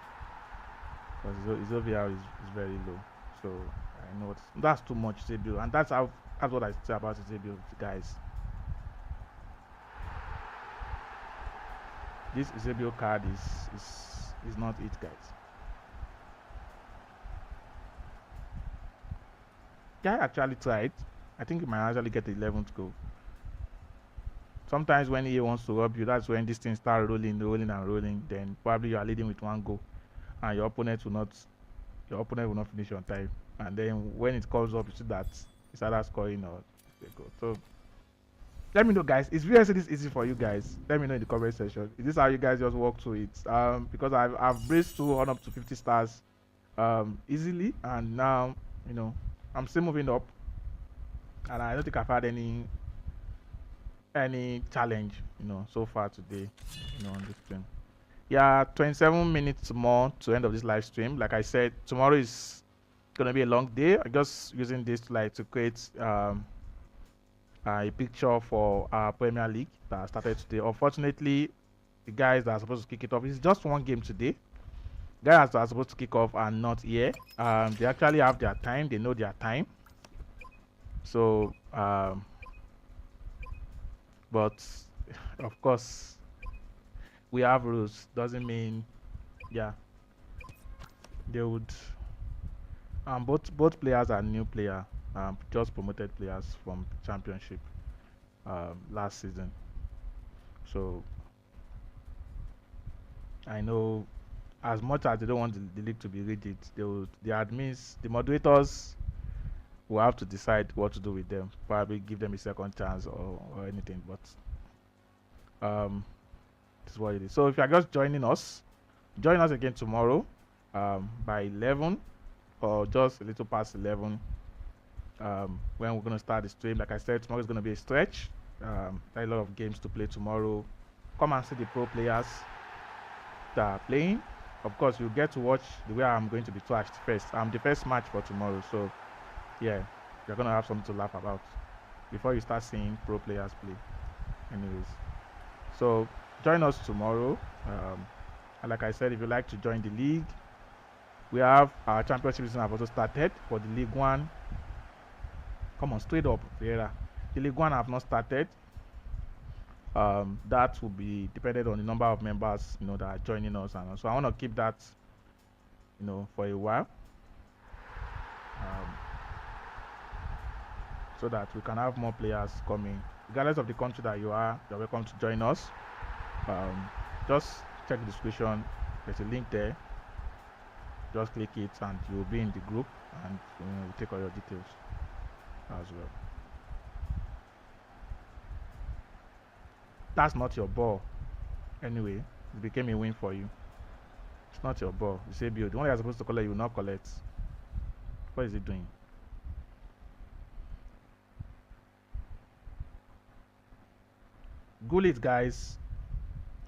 because his OVR is very low. So I know that's too much Zebio, and that's what I say about Zebio, guys. This Zebio card is not it, guys. Guy actually tried. I think he might actually get the 11th goal. Sometimes when he wants to rob you, that's when these things start rolling, then probably you are leading with 1 goal and your opponent will not finish on time. And then when it calls up, you see that it's either scoring or they go. So let me know, guys. Is VSC this easy for you guys? Let me know in the comment section. Is this how you guys just walk through it? Because I've braced to on up to 50 stars easily, and now I'm still moving up, and I don't think I've had any challenge so far today on this stream. Yeah, 27 minutes more to end of this live stream. Like I said, tomorrow is gonna be a long day. I'm just using this to create a picture for our Premier League that started today. Unfortunately, the guys that are supposed to kick it off, it's just one game today. Guys that are supposed to kick off are not here. They actually have their time. They know their time. So but of course we have rules. Doesn't mean they would both players are new player, just promoted players from championship last season. So I know as much as they don't want the league to be rigid, the admins, the moderators will have to decide what to do with them. Probably give them a second chance or anything. But this is what it is. So if you are just joining us, join us again tomorrow by 11 or just a little past 11 when we're going to start the stream. Like I said, tomorrow is going to be a stretch. There are a lot of games to play tomorrow. Come and see the pro players that are playing. Of course, you'll get to watch the way I'm going to be trashed first. I'm the first match for tomorrow, so yeah, you're gonna have something to laugh about before you start seeing pro players play. Anyways, so join us tomorrow. And like I said, if you'd like to join the league, we have our championship season have also started for the League One. Come on, straight up, Vieira. The League One have not started. That will be dependent on the number of members that are joining us, and so I want to keep that for a while, so that we can have more players coming. Regardless of the country that you're welcome to join us. Just check the description. There's a link there. Just click it and you'll be in the group, and we'll take all your details as well. That's not your ball. Anyway, it became a win for you. It's not your ball. You say build. The one you're supposed to collect, you will not collect. What is it doing? Good it, guys.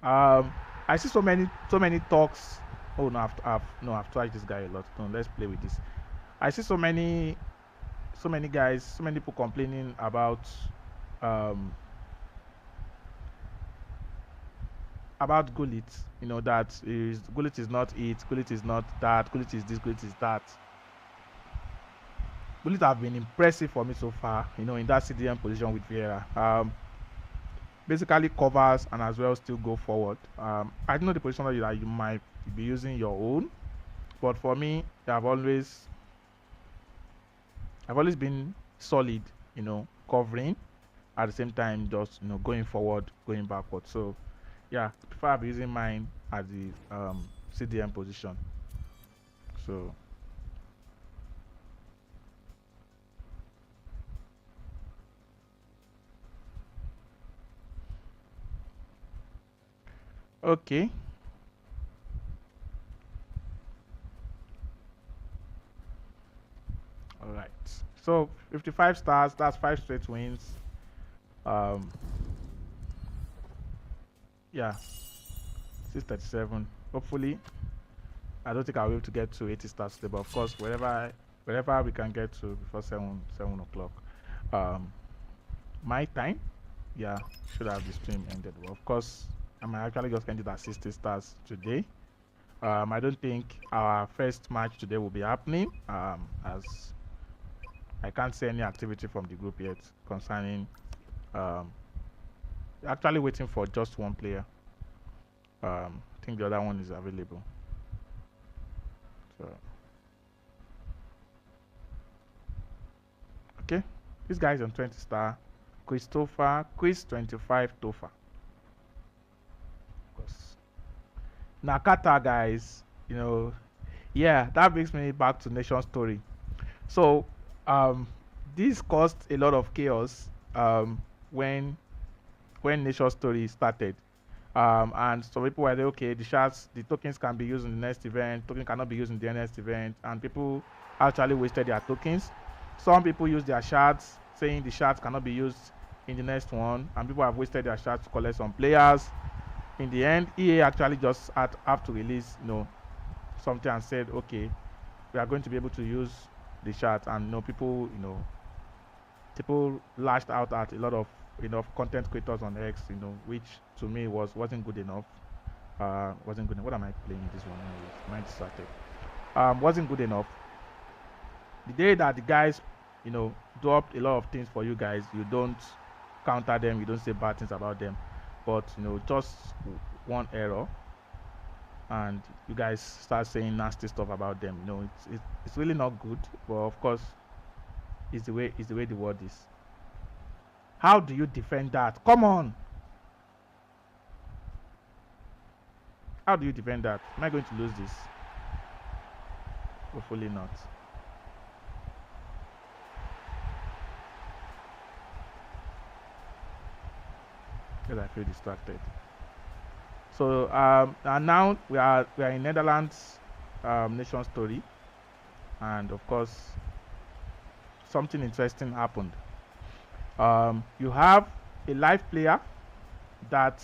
I see so many talks. Oh no, I've tried this guy a lot. No, let's play with this. I see so many guys, so many people complaining about Gullit, that is Gullit is not it, Gullit is not that, Gullit is this, Gullit is that. Gullit have been impressive for me so far, in that CDM position with Vieira. Basically covers and as well still go forward. I don't know the position that you might be using your own. But for me, I've always been solid, covering at the same time, just going forward, going backward. So yeah, prefer I'll be using mine at the CDM position. So okay, all right. So 55 stars, that's 5 straight wins. Um, yeah, 637. Hopefully, I don't think I'll be able to get to 80 stars today, but of course, wherever we can get to before 7 o'clock, um, my time, yeah, should have the stream ended. Well, of course, I'm actually just ended at 60 stars today. I don't think our first match today will be happening, as I can't see any activity from the group yet concerning. Um, actually waiting for just one player. I think the other one is available. So, okay, this guy is on 20 star. Christopher, Chris 25 Tofa. Of course. Nakata, guys, yeah, that brings me back to Nation Story. So, this caused a lot of chaos when Nation Story started. And some people were like, okay, the tokens can be used in the next event, token cannot be used in the next event, and people actually wasted their tokens. Some people use their shards, saying the shards cannot be used in the next one, and people have wasted their shards to collect some players. In the end, EA actually just have to release, something and said, okay, we are going to be able to use the shards, and people lashed out at a lot of content creators on X, which to me wasn't good enough. Wasn't good enough. What am I playing this one anyways? Mind distracted. Wasn't good enough. The day that the guys, dropped a lot of things for you guys, you don't counter them, you don't say bad things about them, but just one error, and you guys start saying nasty stuff about them. It's really not good. But of course, it's the way the world is. How do you defend that? Come on. How do you defend that? Am I going to lose this? Hopefully not. Because I feel distracted. So and now we are in Netherlands Nation Story, and of course something interesting happened. You have a live player that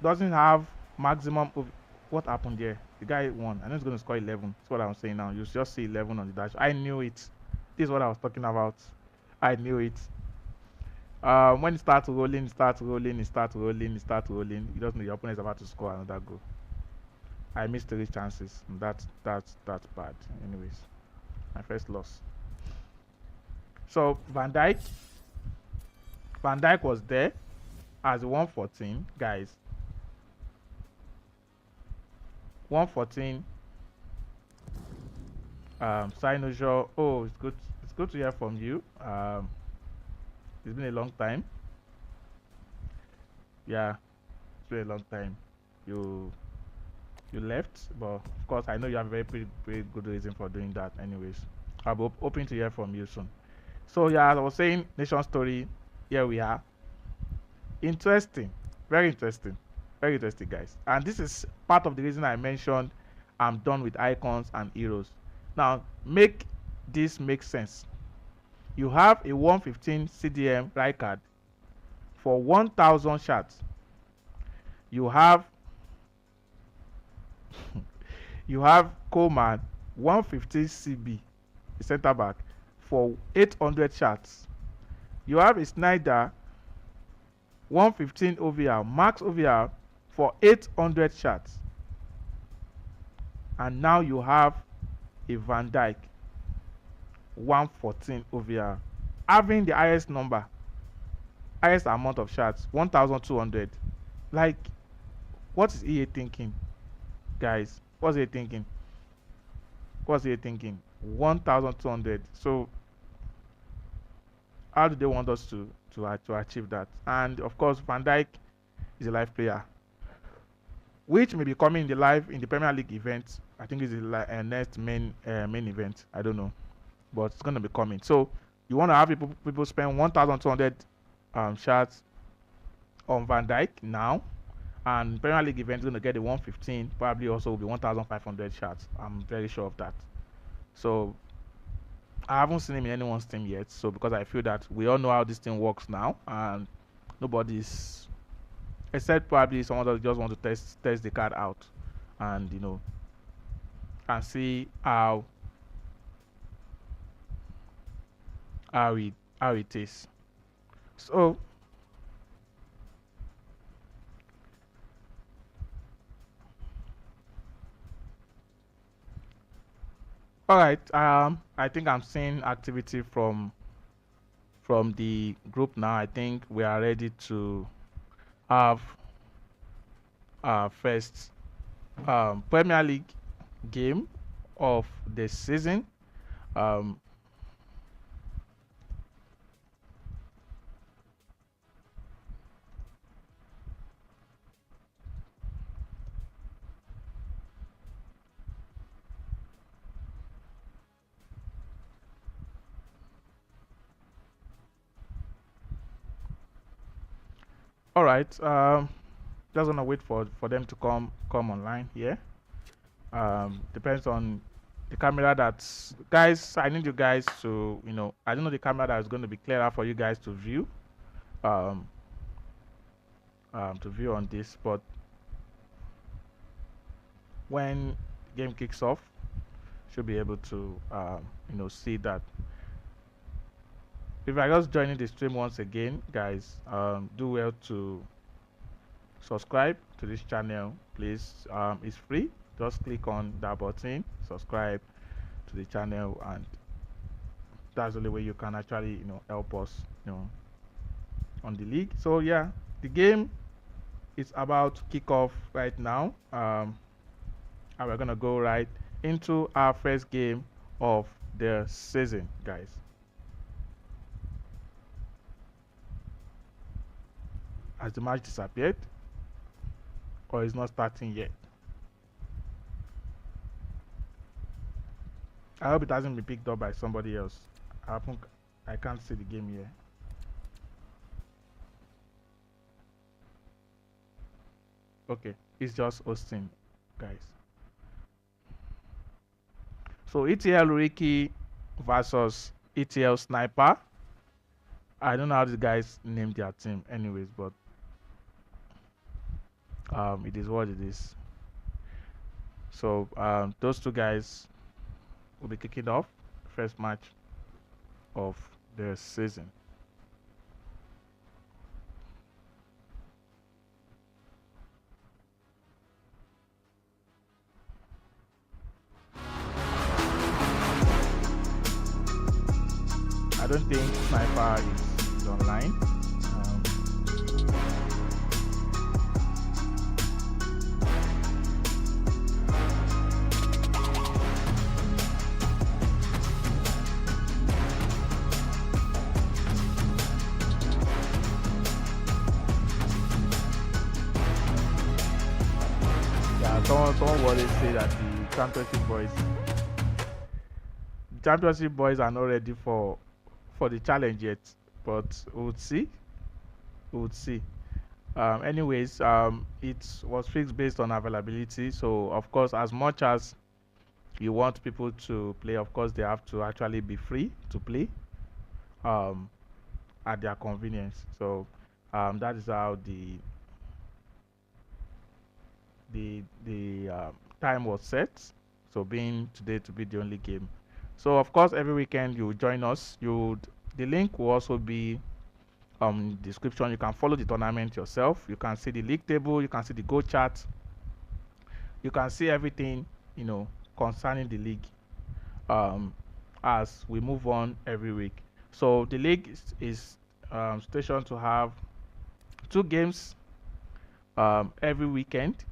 doesn't have maximum of what happened there. The guy won. I know he's going to score 11. That's what I'm saying now. You just see 11 on the dash. I knew it. This is what I was talking about. I knew it. When it starts rolling, it starts rolling, it starts rolling, it starts rolling. You don't know your opponent is about to score another goal. I missed 3 chances. That's bad. Anyways, my first loss. So Van Dijk was there as 114, guys. 114. Sinujo. Oh, it's good. It's good to hear from you. It's been a long time. Yeah, it's been a long time. You left, but of course I know you have a very good reason for doing that. Anyways, I'll be hoping to hear from you soon. So yeah, as I was saying, Nation Story. Here we are. Interesting, very interesting, very interesting, guys. And this is part of the reason I mentioned I'm done with icons and heroes. Now, make this make sense. You have a 115 CDM right card for 1,000 shots. You have Coleman 150 CB, the center back, for 800 shots. You have a Snyder 115 OVR, max OVR, for 800 shots. And now you have a Van Dijk 114 OVR, having the highest amount of shots, 1,200. Like, what is EA thinking, guys? What's EA thinking? What's he thinking? 1,200. So how do they want us to achieve that? And of course, Van Dijk is a live player, which may be coming in the Premier League event. I think it's the next main event. I don't know, but it's gonna be coming. So you want to have people spend 1,200 shots on Van Dijk now, and Premier League event is gonna get the 115. Probably also will be 1,500 shots. I'm very sure of that. So I haven't seen him in anyone's team yet. So because I feel that we all know how this thing works now, and nobody's except probably someone that just want to test the card out, and and see how it how it is. So all right, I think I'm seeing activity from the group now. I think we are ready to have our first Premier League game of the season. Um, all right, just gonna wait for them to come online here. Depends on the camera that's guys. I need you guys to I don't know the camera that is going to be clearer for you guys to view. Um, to view on this, but when the game kicks off, should be able to see that. If I just joining the stream once again, guys, do well to subscribe to this channel, please. It's free. Just click on that button, subscribe to the channel, and that's the only way you can actually help us on the league. So yeah, the game is about to kick off right now, and we're gonna go right into our first game of the season, guys. Has the match disappeared, or is not starting yet? I hope it hasn't been picked up by somebody else. I can't see the game here. Okay, it's just hosting, guys. So ETL Ricky versus ETL Sniper. I don't know how these guys named their team, anyways, but it is what it is. So those two guys will be kicking off first match of the season. I don't think Sniper is online. Yeah, someone always say that the championship boys are not ready for the challenge yet, but we'll see. We'll see. Anyways, it was fixed based on availability. So of course, as much as you want people to play, of course they have to actually be free to play um, at their convenience. So that is how the time was set. So being today to be the only game. So of course, every weekend you join us. The link will also be description. You can follow the tournament yourself. You can see the league table. You can see the goal chart. You can see everything concerning the league as we move on every week. So the league is stationed to have 2 games every weekend.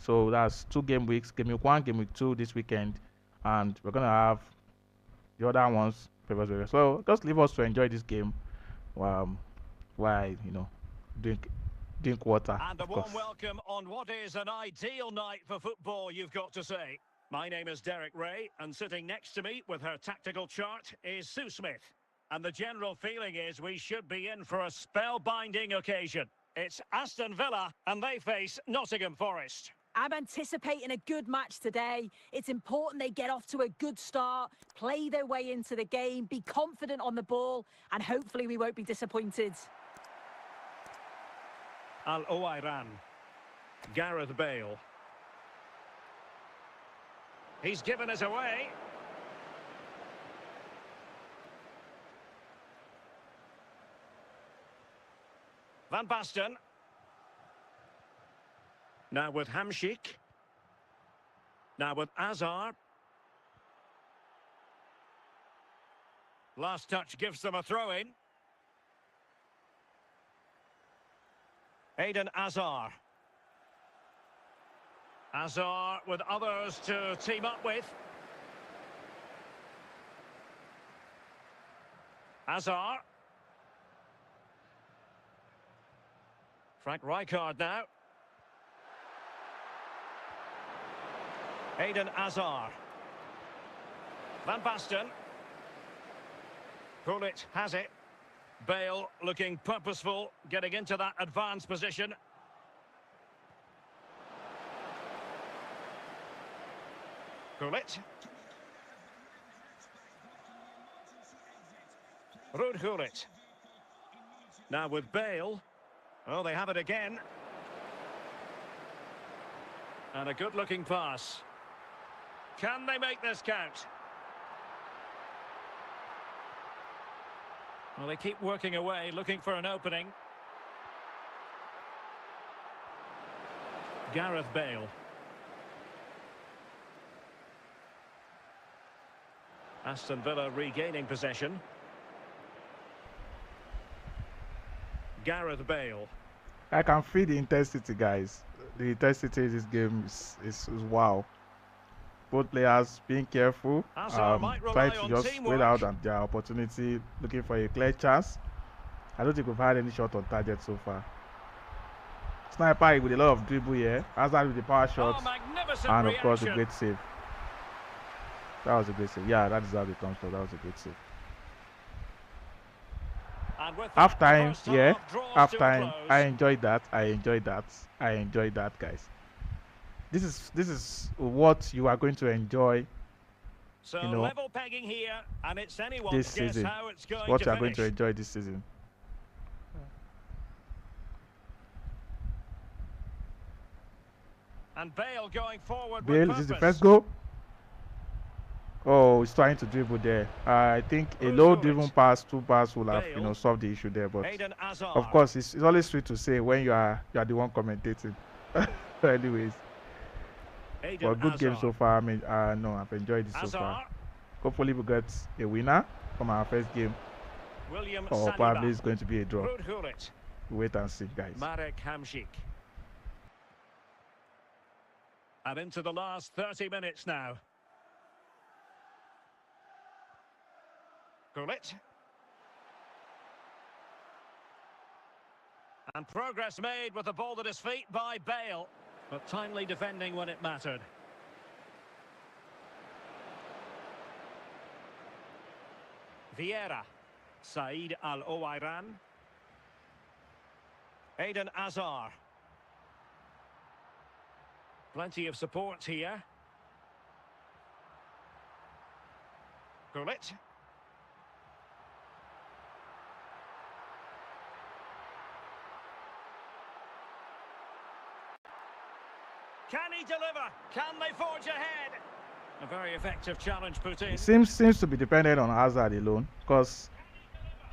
So that's 2 game weeks, game week 1, game week 2 this weekend, and we're gonna have the other ones previously. So just leave us to enjoy this game, um, while drink drink water, And a of warm course. welcome on what is an ideal night for football, you've got to say. My name is Derek Ray, and sitting next to me with her tactical chart is Sue Smith. And the general feeling is we should be in for a spellbinding occasion. It's Aston Villa, and they face Nottingham Forest. I'm anticipating a good match today. It's important they get off to a good start, play their way into the game, be confident on the ball, and hopefully we won't be disappointed. Al-Owairan. Gareth Bale. He's given us away. Van Basten. Now with Hamšík. Now with Azar. Last touch gives them a throw-in. Eden Azar. Azar with others to team up with. Azar. Frank Rijkaard now. Eden Azar. Van Basten. Gullit has it. Bale looking purposeful, getting into that advanced position. Gullit. Ruud Gullit. Now with Bale. Oh, they have it again. And a good-looking pass. Can they make this count? Well, they keep working away, looking for an opening. Gareth Bale. Aston Villa regaining possession. Gareth Bale. I can feel the intensity, guys. The intensity in this game is wow. Both players being careful, trying to just wait out and their opportunity, looking for a clear chance. I don't think we've had any shot on target so far. Sniper with a lot of dribble here, Hazard with the power shots, and of course a great save. That was a great save. Yeah, that deserved the thumbs up. That was a great save. Half time, yeah, half time. I enjoyed that. I enjoyed that, guys. This is what you are going to enjoy. So level pegging here, and it's anyone's this season. How it's going what to you are finish. going to enjoy this season. And Bale going forward. Bale, is this the first goal? Oh, he's trying to dribble there. I think a low driven pass, 2 pass will have solved the issue there. But of course, it's always sweet to say when you are the one commentating. Anyways, but good game so far. I mean, no, I've enjoyed it so far. Hopefully, we get a winner from our first game, or probably it's going to be a draw. Wait and see, guys. Marek Hamšík. And into the last 30 minutes now. Gullit. And progress made with the ball at his feet by Bale, but timely defending when it mattered. Vieira. Said Al-Owairan. Eden Azar. Plenty of support here. Gullit. Can he deliver? Can they forge ahead? A very effective challenge put in. It seems to be dependent on Hazard alone, because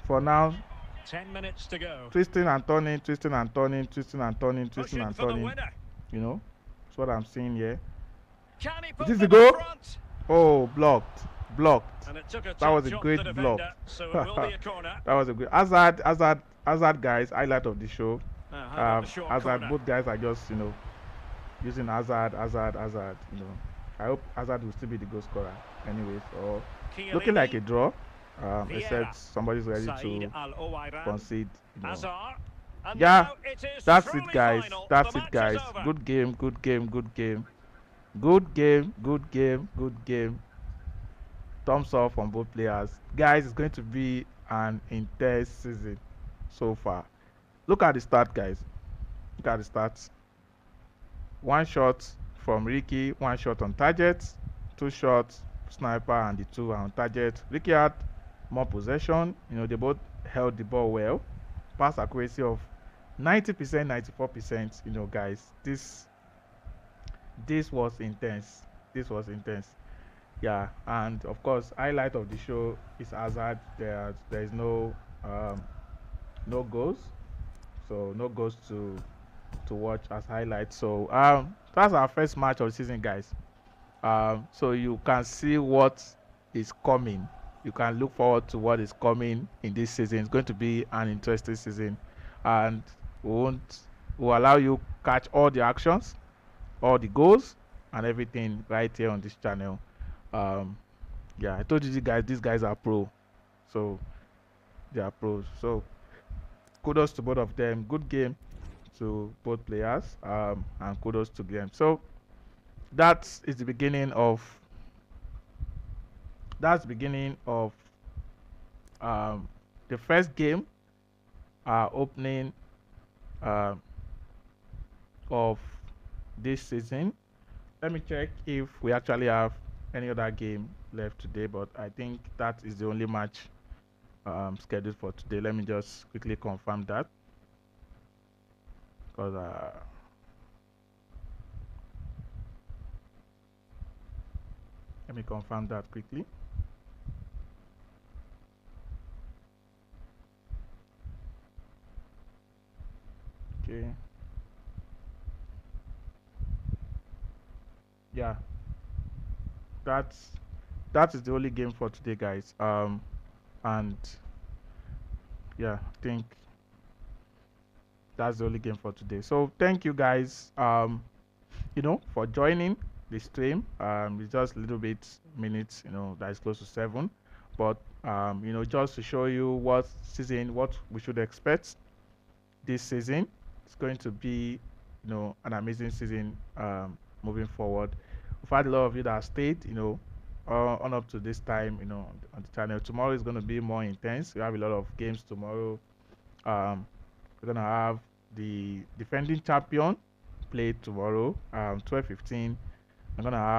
for now, 10 minutes to go. Twisting and turning. You know, that's what I'm seeing here. Can he put Is this the goal? Front? Oh, blocked. And it took a that was a shot great the defender, block. So it will be a corner. That was a great Hazard, guys. Highlight of the show. The Hazard, both guys are just using Hazard. I hope Hazard will still be the goal scorer. Anyways, or looking like a Chiellini, draw. Vieira, Except somebody's ready Said to Al-Owairan, concede. Azar, and Yeah, now it is the that's it, thrilling guys. final. The That's it, match is guys. over. Good game. Good game. Good game. Good game. Good game. Good game. Thumbs up from both players, guys. It's going to be an intense season so far. Look at the start, guys. Look at the stats. One shot from Ricky, one shot on target, two shots, sniper, and the two are on target. Ricky had more possession. They both held the ball well. Pass accuracy of 90%, 94%. Guys, this was intense. This was intense. Yeah, and of course, highlight of the show is Hazard. There is no goals, so no goals to watch as highlights. So that's our first match of the season, guys. So you can see what is coming. You can look forward to what is coming in this season. It's going to be an interesting season, and we'll allow you catch all the actions, all the goals, and everything right here on this channel. Um, yeah, I told you guys, these guys are pro, so they are pros. So kudos to both of them. Good game to both players, and kudos to them. So that is the beginning of um, the first game, opening uh, of this season. Let me check if we actually have any other game left today, but I think that is the only match scheduled for today. Let me just quickly confirm that, because let me confirm that quickly. Okay. Yeah, that's that is the only game for today, guys. And yeah, I think that's the only game for today. So thank you guys, for joining the stream. It's just a little bit minutes, that is close to 7, but just to show you what we should expect this season. It's going to be, an amazing season moving forward. We've had a lot of you that stayed, on up to this time, on the channel. Tomorrow is going to be more intense. We have a lot of games tomorrow. We're gonna have the defending champion played tomorrow, 12:15. I'm gonna have